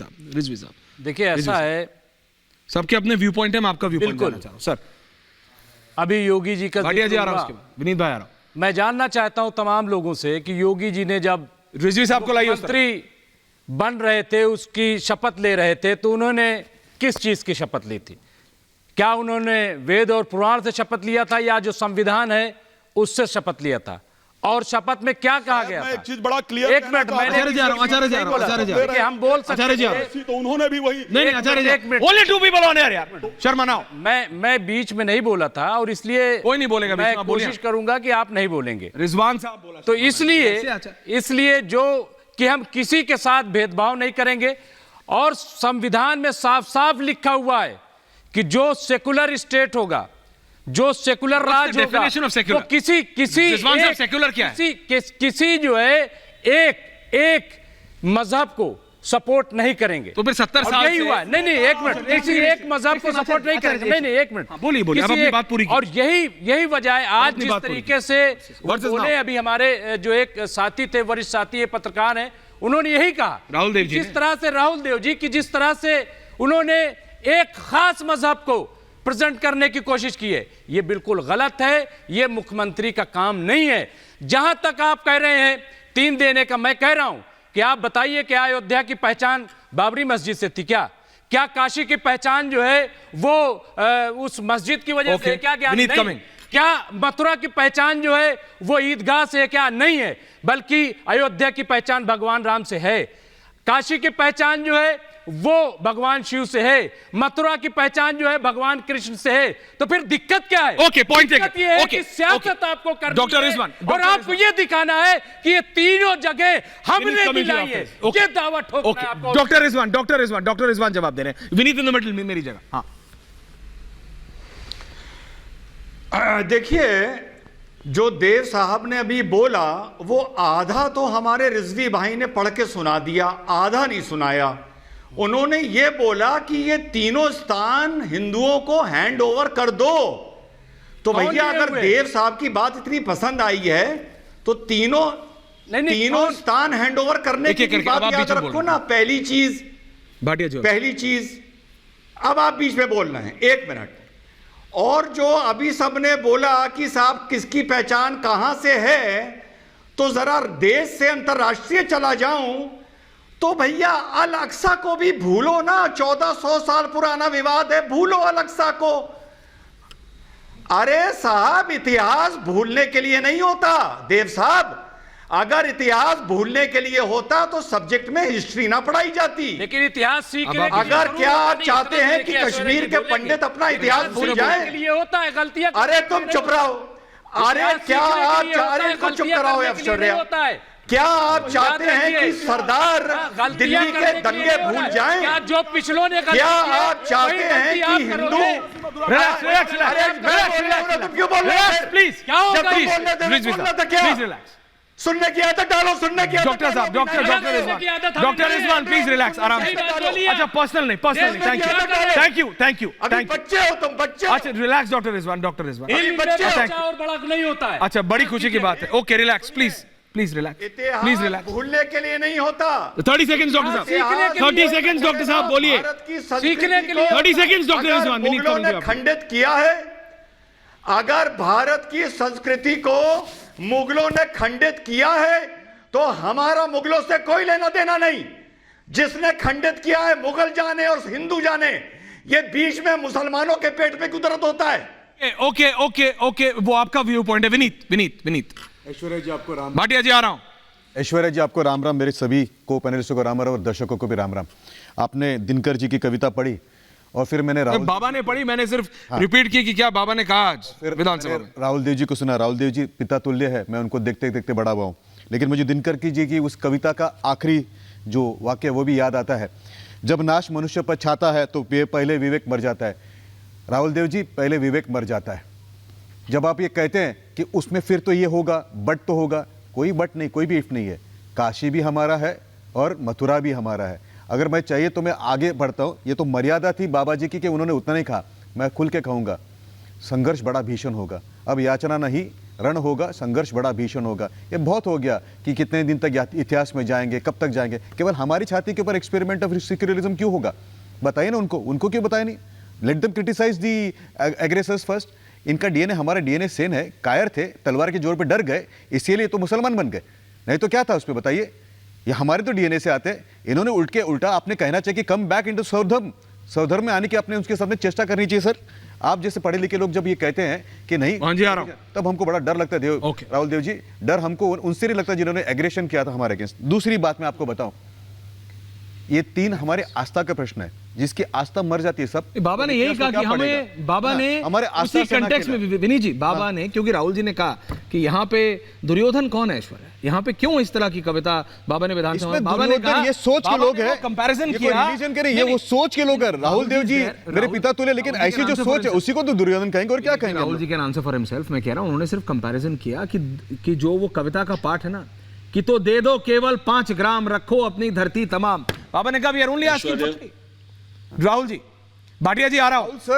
साहब देखिए ऐसा है, सबके अपने व्यू पॉइंट है, मैं आपका व्यू पॉइंट जानना चाह रहा हूं। सर अभी योगी जी का भाटिया जी आ रहा हूं, जिक्र उसके हुआ। बाद विनीत भाई आ रहा हूं। मैं जानना चाहता हूं तमाम लोगों से कि योगी जी ने जब रिजवी साहब को लाइए उस तरफ। मंत्री बन रहे थे, उसकी शपथ ले रहे थे, तो उन्होंने किस चीज की शपथ ली थी? क्या उन्होंने वेद और पुराण से शपथ लिया था या जो संविधान है उससे शपथ लिया था? और शपथ में क्या कहा गया था? एक चीज बड़ा क्लियर, एक मिनट, मैंने आचार्य जी आ रहा हूं, आचार्य जी आ रहा हूं, आचार्य जी आ रहा हूं। देखिए, हम बोल सकते आचार्य जी आ रहा हैं। हूं। तो उन्होंने भी वही नहीं आचार्य जी, एक minute. Only two people on air यार, शर्मा नाउ। मैं बीच में नहीं बोला था और इसलिए कोई नहीं बोलेगा बीच में, मैं आप बोलिए। कोशिश करूंगा कि आप नहीं बोलेंगे। रिजवान साहब बोला तो ऐसे इसलिए जो कि हम किसी के साथ भेदभाव नहीं करेंगे, और संविधान में साफ साफ लिखा हुआ है कि जो सेकुलर स्टेट होगा, जो सेकुलर राज होगा, definition of secular? वो किसी रिजवान साहब, एक- secular क्या है? किसी जो है एक मजहब को सपोर्ट नहीं करेंगे। तो फिर 70 और साल यही से- हुआ है। नहीं एक मिनट, किसी एक मजहब को सपोर्ट नहीं करेंगे। नहीं एक मिनट, बोलिए, बोलिए, अब किसी अपनी एक- बात पूरी कीजिए। और यही वजह है आज अपनी जिस बात पूरी तरीके से What is बोले, now? अभी हमारे जो एक साथी थे, वरिष्ठ साथी पत्रकार हैं, उन्होंने यही कहा, राहुल देव जी जिस तरह से राहुल देव जी की जिस तरह से उन्होंने एक खास मजहब को प्रेजेंट करने की कोशिश की है, यह बिल्कुल गलत है। यह मुख्यमंत्री का काम नहीं है। जहां तक आप कह रहे हैं 3 देने का, मैं कह रहा हूं कि आप बताइए, क्या अयोध्या की पहचान बाबरी मस्जिद से थी? क्या काशी की पहचान जो है वो उस मस्जिद की वजह से है? क्या विनीत नहीं? कमिंग। क्या मथुरा की पहचान जो है वो ईदगाह से है? क्या नहीं है, बल्कि अयोध्या की पहचान भगवान राम से है। काशी की पहचान जो है वो भगवान शिव से है। मथुरा की पहचान जो है भगवान कृष्ण से है। तो फिर दिक्कत क्या है? ओके, पॉइंट दिक्कत ये है कि सियासत आपको करनी डॉक्टर है रिजवान, और आपको ये दिखाना है कि ये तीनों जगह हमने दिलाई है। ओके, ये दावा ठोकना है आपको। डॉक्टर रिजवान जवाब दे रहे हैं। विनीत इन द मिडिल में, मेरी जगह। हाँ देखिए, जो देव साहब ने अभी बोला वो आधा तो हमारे रिजवी भाई ने पढ़ के सुना दिया, आधा नहीं सुनाया। उन्होंने ये बोला कि ये तीनों स्थान हिंदुओं को हैंड ओवर कर दो। तो कौन भैया, दिए अगर हुए? देव साहब की बात इतनी पसंद आई है तो तीनों कौन? स्थान हैंड ओवर करने एक-एक की करके, अब बात आप याद बीच में रखो बोल ना। पहली चीज, भाटिया जी, अब आप बीच में बोल रहे हैं, 1 मिनट। और जो अभी सबने बोला कि साहब किसकी पहचान कहां से है, तो जरा देश से अंतरराष्ट्रीय चला जाऊं तो भैया अल अक्सा को भी भूलो ना। 1400 साल पुराना विवाद है, भूलो अल अक्सा को। अरे साहब, इतिहास भूलने के लिए नहीं होता देव साहब। अगर इतिहास भूलने के लिए होता तो सब्जेक्ट में हिस्ट्री ना पढ़ाई जाती। लेकिन इतिहास सीखने अब की अगर जरूरत क्या आप नहीं, चाहते समझने हैं कि की ऐश्वर्या कश्मीर जी के बोलेंगे। पंडित अपना इतिहास भूल सीखने जाएं? के लिए होता है, गलतियां अरे तुम चुप रहो। अरे इतिहास क्या सीखने के आप लिए चाह होता रहे है, हैं? चुप गलतियां कराओ करने के लिए ऐश्वर्या। नहीं होता है। क्या आप याद चाहते हैं रखिए। कि सरदार गलतियां दिल्ली करने के लिए दंगे नहीं भूल होता है। जाएं? क्या जो पिछलों ने गलती क्या की है, आप चाहते वही हैं गलती कि आप हिंदू करोगे? तुम क्यों बोल रहे हो? प्लीज, क्या होगा? जब तुम प्लीज, बोलने थे, प्लीज बोलना था क्या? रिलैक्स। सुनने की आदत डालो, सुनने की आदत डॉक्टर साहब, डालो। डॉक्टर की रिजवान प्लीज रिलैक्स, आराम से। सही बात बोलिए। अच्छा, पर्सनल नहीं, थैंक यू। अभी बच्चे हो तुम, बच्चे हो। अच्छा, रिलैक्स डॉक्टर रिजवान। इल्म में बच्चे हो। बच्चा और बड़ा नहीं होता है। अच्छा, बड़ी खुशी की बात है। Okay, relax please relax, please relax. भूलने के लिए नहीं होता। 30 सेकंड्स डॉक्टर साहब, सीखने के लिए 30 सेकंड्स डॉक्टर साहब, बोलिए। भारत की सीखने के लिए 30 सेकंड्स डॉक्टर अगर रिजवान, विनीत मुगलों कमिंग ने खंडित किया है, अगर भारत की संस्कृति को मुगलों ने खंडित किया है तो हमारा मुगलों से कोई लेना देना नहीं। जिसने खंडित किया है मुगल जाने और हिंदू जाने, ये बीच में मुसलमानों के पेट में कुदरत होता है। ओके, वो आपका व्यू पॉइंट है। विनीत ऐश्वर्या जी आपको राम। भाटिया जी आ रहा हूं। ऐश्वर्या जी आपको राम राम, मेरे सभी को पैनलिस्टों को राम राम और दर्शकों को भी राम राम। आपने दिनकर जी की कविता पढ़ी और फिर मैंने बाबा ने पढ़ी, मैंने सिर्फ रिपीट की कि क्या बाबा ने कहा आज विधानसभा में। राहुल देव जी को सुना। राहुल देव जी पिता तुल्य है, मैं उनको देखते देखते बड़ा हुआ हूँ। लेकिन मुझे दिनकर जी की उस कविता का आखिरी जो वाक्य वो भी याद आता है, जब नाश मनुष्य पर छाता है तो पहले विवेक मर जाता है। राहुल देव जी, पहले विवेक मर जाता है। जब आप ये कहते हैं कि उसमें फिर तो ये होगा, बट तो होगा, कोई बट नहीं, कोई भी इफ नहीं है। काशी भी हमारा है और मथुरा भी हमारा है। अगर मैं चाहिए तो मैं आगे बढ़ता हूँ। ये तो मर्यादा थी बाबा जी की कि उन्होंने उतना नहीं कहा, मैं खुल के कहूँगा। संघर्ष बड़ा भीषण होगा। अब याचना नहीं, रण होगा, संघर्ष बड़ा भीषण होगा। ये बहुत हो गया कि कितने दिन तक इतिहास में जाएंगे, कब तक जाएंगे। केवल हमारी छाती के ऊपर एक्सपेरिमेंट ऑफ सेक्युलरिज्म क्यों होगा? बताइए ना उनको क्यों बताया नहीं? लेट देम क्रिटिसाइज दी एग्रेसर्स फर्स्ट। इनका डीएनए हमारा डीएनए सेम है, कायर थे, तलवार के जोर पे डर गए, इसीलिए तो मुसलमान बन गए, नहीं तो क्या था उस पर बताइए? ये हमारे तो डीएनए से आते हैं, इन्होंने उल्टा आपने कहना चाहिए कि कम बैक इनटू स्वधर्म में आने की आपने उसके सामने चेष्टा करनी चाहिए सर। आप जैसे पढ़े लिखे लोग जब ये कहते हैं कि नहीं, हाँ जी, आ रहा हूं, तब हमको बड़ा डर लगता है राहुल देव जी, डर हमको उनसे नहीं लगता जिन्होंने एग्रेशन किया था हमारे अगेंस्ट। दूसरी बात मैं आपको बताऊं, ये 3 हमारे आस्था का प्रश्न है, जिसकी आस्था मर जाती है सब। बाबा ने यही कहा कि हमें, बाबा ने हमारे उसी कंटेक्स्ट में विनीत जी, बाबा ने, क्योंकि राहुल जी ने कहा कि यहाँ पे दुर्योधन कौन है ऐश्वर्या, यहाँ पे क्यों इस तरह की कविता बाबा ने विधानसभा में, बाबा ने कहा ये सोच के लोग हैं, कंपैरिजन किया, रिलीजन के नहीं, ये वो सोच के लोग हैं। राहुल देव जी मेरे पिता तुल्य, लेकिन ऐसी जो सोच है उसी को तो दुर्योधन कहेंगे और क्या कहेंगे? Rahul ji can answer for himself. मैं कह रहा हूं उन्होंने सिर्फ कंपैरिजन किया कि जो वो कविता का पाठ है ना, कि तो दे दो केवल 5 ग्राम, रखो अपनी धरती तमाम। बाबा ने कहा we are only asking for 3। Rahul ji, Bhatia ji आ रहा हूं सर,